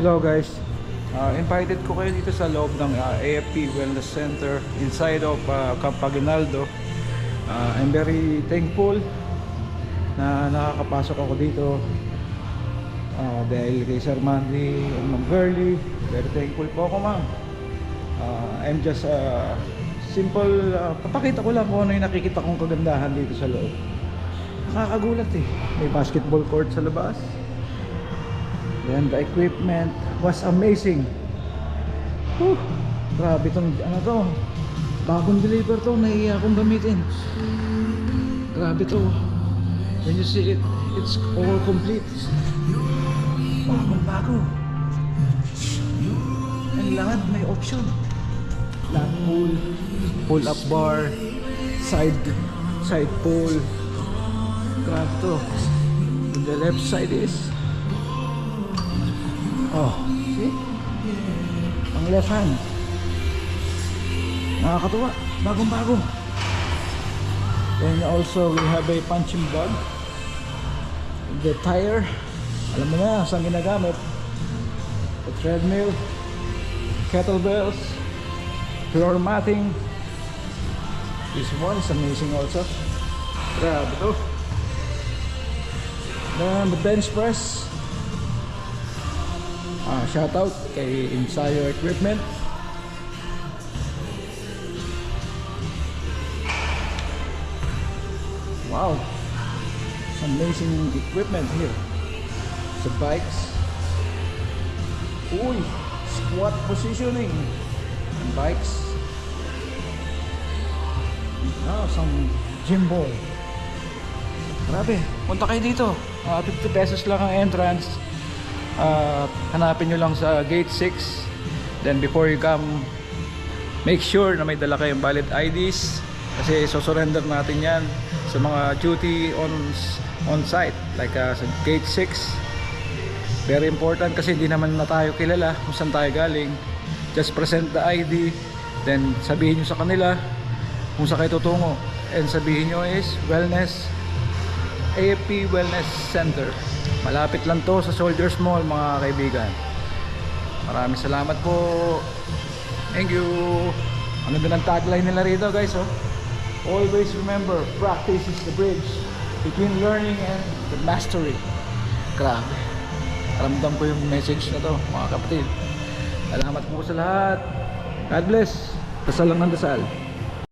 Hello guys, invited ko kayo dito sa loob ng AFP Wellness Center inside of Camp Aguinaldo. I'm very thankful na nakakapasok ako dito dahil kay Sir Mandy and Ma'am Girlie. Very thankful po ako, ma'am. I'm just simple, papakita ko lang kung ano yung nakikita kong kagandahan dito sa loob. Nakakagulat eh, may basketball court sa labas. Then the equipment was amazing. Whew, grabe tong ano to, bagong deliver to, nahiya akong gamitin. Grabe to. When you see it, it's all complete. Bagong bago. And lahat may option. Lahat pull up bar, side pull. Grabe to. And the left side is, oh, see? Ang left hand. Nakakatuwa. Bagong-bago. Then also we have a punching bag. The tire. Alam mo na saan ginagamit. The treadmill. Kettlebells. Floor matting. This one is amazing also. Grabe to. Then the bench press. Shout out kay Insayo Equipment. Wow, some amazing equipment here. The bikes. Uy, squat positioning and bikes. Some gym ball. Grabe, punta kayo dito. 50 pesos lang ang entrance. Hanapin nyo lang sa gate 6. Then before you come, make sure na may dala kayong valid IDs kasi so-surrender natin yan sa mga duty on site like sa gate 6. Very important kasi hindi naman na tayo kilala kung saan tayo galing. Just present the ID, then sabihin nyo sa kanila kung saan kayo tutungo, and sabihin nyo is Wellness, AFP Wellness Center. Malapit lang to sa Soldiers Mall, mga kaibigan. Maraming salamat po. Thank you. Ano din ang tagline nila rito, guys, oh? Always remember, practice is the bridge between learning and the mastery. Grabe. Ramdam ko yung message na to, mga kapatid. Salamat po sa lahat. God bless. Dasal lang ng dasal.